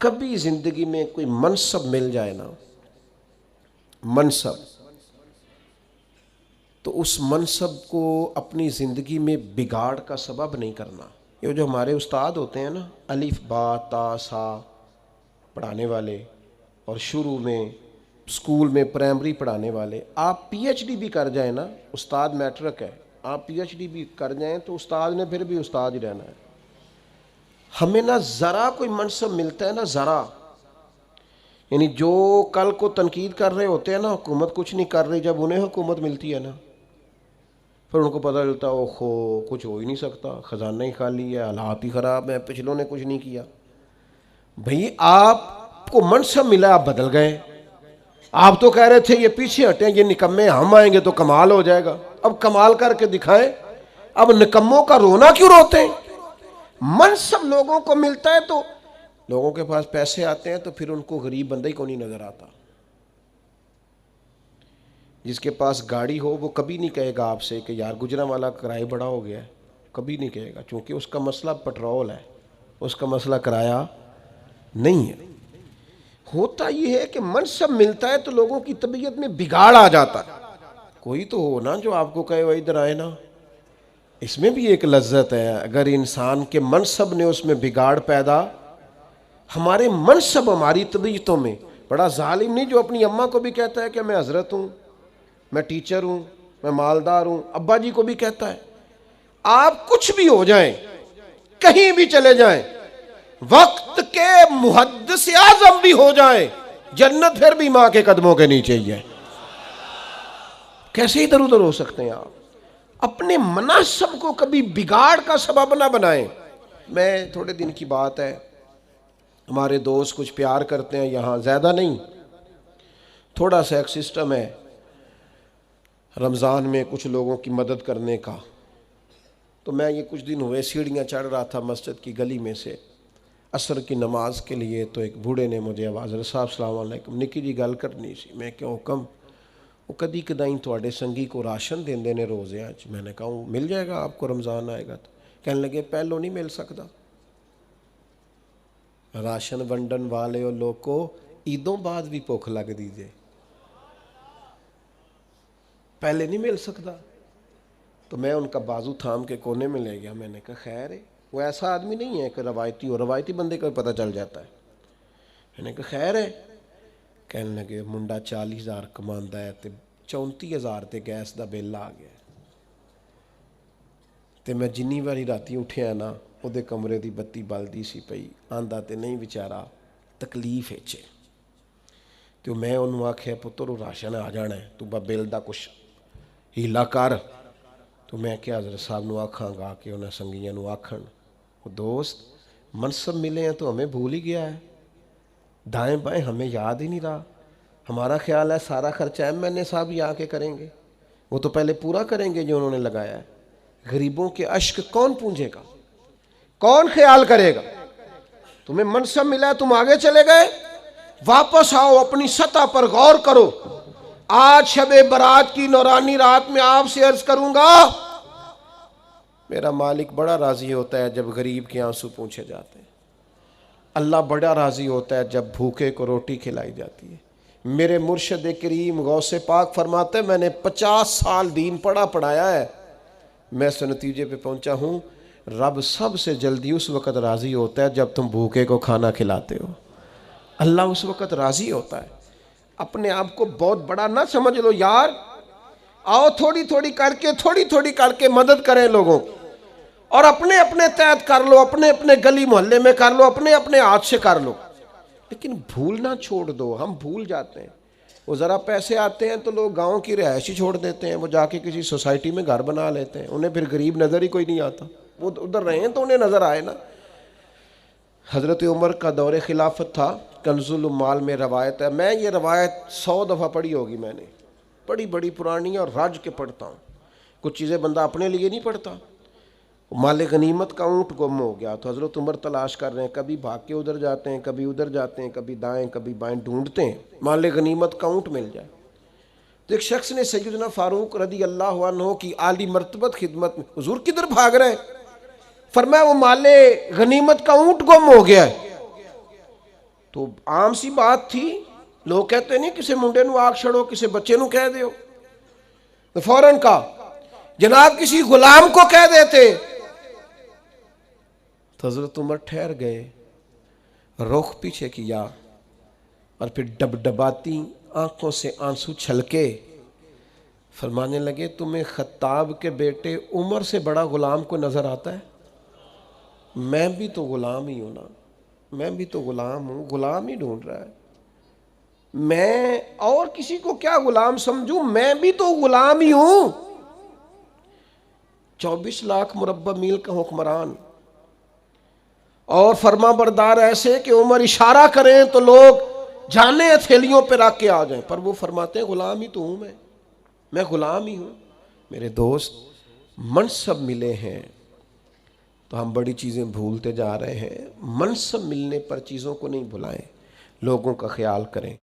کبھی زندگی میں کوئی منصب مل جائے نا، منصب، تو اس منصب کو اپنی زندگی میں بگاڑ کا سبب نہیں کرنا۔ یہ جو ہمارے استاد ہوتے ہیں نا، الف با تا سا پڑھانے والے، اور شروع میں اسکول میں پرائمری پڑھانے والے، آپ پی ایچ ڈی بھی کر جائیں نا، استاد میٹرک ہے، آپ پی ایچ ڈی بھی کر جائیں تو استاد نے پھر بھی استاد ہی رہنا ہے۔ ہمیں نا ذرا کوئی منصب ملتا ہے نا، ذرا، یعنی جو کل کو تنقید کر رہے ہوتے ہیں نا، حکومت کچھ نہیں کر رہی، جب انہیں حکومت ملتی ہے نا، پھر ان کو پتہ چلتا ہے اوہو کچھ ہو ہی نہیں سکتا، خزانہ ہی خالی ہے، حالات ہی خراب ہیں، پچھلوں نے کچھ نہیں کیا۔ بھئی آپ کو منصب ملا، آپ بدل گئے، آپ تو کہہ رہے تھے یہ پیچھے ہٹیں، یہ نکمے، ہم آئیں گے تو کمال ہو جائے گا، اب کمال کر کے دکھائیں، اب نکموں کا رونا کیوں روتے ہیں؟ منصب لوگوں کو ملتا ہے تو لوگوں کے پاس پیسے آتے ہیں تو پھر ان کو غریب بندہ ہی کو نہیں نظر آتا۔ جس کے پاس گاڑی ہو وہ کبھی نہیں کہے گا آپ سے کہ یار گجرانوالہ کرایہ بڑا ہو گیا ہے، کبھی نہیں کہے گا، چونکہ اس کا مسئلہ پٹرول ہے، اس کا مسئلہ کرایہ نہیں ہے۔ ہوتا یہ ہے کہ منصب ملتا ہے تو لوگوں کی طبیعت میں بگاڑ آ جاتا ہے۔ کوئی تو ہو نا جو آپ کو کہے وہ ادھر آئے نا، اس میں بھی ایک لذت ہے۔ اگر انسان کے منصب نے اس میں بگاڑ پیدا، ہمارے منصب ہماری طبیعتوں میں، بڑا ظالم نہیں جو اپنی اماں کو بھی کہتا ہے کہ میں حضرت ہوں، میں ٹیچر ہوں، میں مالدار ہوں، ابا جی کو بھی کہتا ہے۔ آپ کچھ بھی ہو جائیں، کہیں بھی چلے جائیں، وقت کے محدث اعظم بھی ہو جائیں، جنت پھر بھی ماں کے قدموں کے نیچے ہی ہے۔ کیسے ادھر ادھر ہو سکتے ہیں آپ؟ اپنے مناسب کو کبھی بگاڑ کا سبب نہ بنائیں۔ میں تھوڑے دن کی بات ہے، ہمارے دوست کچھ پیار کرتے ہیں یہاں، زیادہ نہیں، تھوڑا سا ایک سسٹم ہے رمضان میں کچھ لوگوں کی مدد کرنے کا۔ تو میں یہ کچھ دن ہوئے سیڑھیاں چڑھ رہا تھا مسجد کی گلی میں سے عصر کی نماز کے لیے، تو ایک بوڑھے نے مجھے آواز، صاحب السلام علیکم، نکی جی گل کرنی سی۔ میں کیا حکم؟ وہ کدی کدائیں تھوڑے سنگی کو راشن دیندے نے روزے آج۔ میں نے کہا مل جائے گا آپ کو، رمضان آئے گا تو۔ کہنے لگے پہلو نہیں مل سکتا، راشن ونڈن والے اور لوگ کو عیدوں بعد بھی بھوک لگ دیجئے، پہلے نہیں مل سکتا۔ تو میں ان کا بازو تھام کے کونے میں لے گیا، میں نے کہا خیر ہے، وہ ایسا آدمی نہیں ہے کہ روایتی ہو، روایتی بندے کو پتہ چل جاتا ہے۔ میں نے کہا خیر ہے؟ کہنے لگے منڈا 40,000 کماندا ہے تے 34,000 تے گیس دا بل آ گیا تے میں جنی واری راتی اٹھیا نا او دے کمرے دی بتی بلدی سی پئی، آندا تے نہیں بیچارہ تکلیف ہے چھے۔ تو میں انہوں آکھیا پتر راشن آ جانا ہے، تو با بل دا کچھ ہیلا کر۔ تو میں کیا حضرت صاحب نو آکھاں گا کہ انہیں سنگیاں نو آکھن، وہ دوست منصب ملے ہیں تو ہمیں بھول ہی گیا ہے، دائیں بائیں ہمیں یاد ہی نہیں رہا۔ ہمارا خیال ہے سارا خرچہ ایم این اے صاحب ہی آ کے کریں گے، وہ تو پہلے پورا کریں گے جو انہوں نے لگایا ہے۔ غریبوں کے اشک کون پونجے گا؟ کون خیال کرے گا؟ تمہیں منصب ملا ہے، تم آگے چلے گئے، واپس آؤ، اپنی سطح پر غور کرو۔ آج شب برات کی نورانی رات میں آپ سے عرض کروں گا، میرا مالک بڑا راضی ہوتا ہے جب غریب کے آنسو پوچھے جاتے ہیں، اللہ بڑا راضی ہوتا ہے جب بھوکے کو روٹی کھلائی جاتی ہے۔ میرے مرشد کریم غوث پاک فرماتے ہیں میں نے 50 سال دین پڑھایا ہے، میں اس نتیجے پہ پہنچا ہوں رب سب سے جلدی اس وقت راضی ہوتا ہے جب تم بھوکے کو کھانا کھلاتے ہو، اللہ اس وقت راضی ہوتا ہے۔ اپنے آپ کو بہت بڑا نہ سمجھ لو یار، آؤ تھوڑی تھوڑی کر کے مدد کریں لوگوں، اور اپنے اپنے تحت کر لو، اپنے اپنے گلی محلے میں کر لو، اپنے اپنے ہاتھ سے کر لو، لیکن بھولنا چھوڑ دو۔ ہم بھول جاتے ہیں، وہ ذرا پیسے آتے ہیں تو لوگ گاؤں کی رہائشی چھوڑ دیتے ہیں، وہ جا کے کسی سوسائٹی میں گھر بنا لیتے ہیں، انہیں پھر غریب نظر ہی کوئی نہیں آتا، وہ ادھر رہے ہیں تو انہیں نظر آئے نا۔ حضرت عمر کا دور خلافت تھا، کنز المال میں روایت ہے، میں یہ روایت 100 دفعہ پڑھی ہوگی، میں نے بڑی پرانی اور رج کے پڑھتا ہوں، کچھ چیزیں بندہ اپنے لیے نہیں پڑھتا۔ مال غنیمت کا اونٹ گم ہو گیا تو حضرت عمر تلاش کر رہے ہیں، کبھی بھاگ کے ادھر جاتے ہیں، کبھی ادھر جاتے ہیں، کبھی دائیں کبھی بائیں، ڈھونڈتے ہیں مال غنیمت کا اونٹ مل جائے۔ تو ایک شخص نے سیدنا فاروق رضی اللہ عنہ کی عالی مرتبت خدمت میں، حضور کدھر بھاگ رہے ہیں؟ فرمایا وہ مال غنیمت کا اونٹ گم ہو گیا ہے۔ تو عام سی بات تھی، لوگ کہتے نہیں کسی منڈے نو آگ چھڑو، کسی بچے نو کہہ دیو، تو فوراً کہا جناب کسی غلام کو کہہ دیتے. تو حضرت عمر ٹھہر گئے، رخ پیچھے کیا اور پھر ڈبڈباتی آنکھوں سے آنسو چھلکے فرمانے لگے تمہیں خطاب کے بیٹے عمر سے بڑا غلام کو نظر آتا ہے؟ میں بھی تو غلام ہی ہوں نا، میں بھی تو غلام ہوں، غلام ہی ڈھونڈ رہا ہے. میں اور کسی کو کیا غلام سمجھوں، میں بھی تو غلام ہی ہوں. 24 لاکھ مربع میل کا حکمران اور فرما بردار ایسے کہ عمر اشارہ کریں تو لوگ جانے ہتھیلیوں پہ رکھ کے آ جائیں، پر وہ فرماتے ہیں غلام ہی تو ہوں، میں غلام ہی ہوں. میرے دوست، منصب ملے ہیں تو ہم بڑی چیزیں بھولتے جا رہے ہیں. منصب ملنے پر چیزوں کو نہیں بھلائیں، لوگوں کا خیال کریں.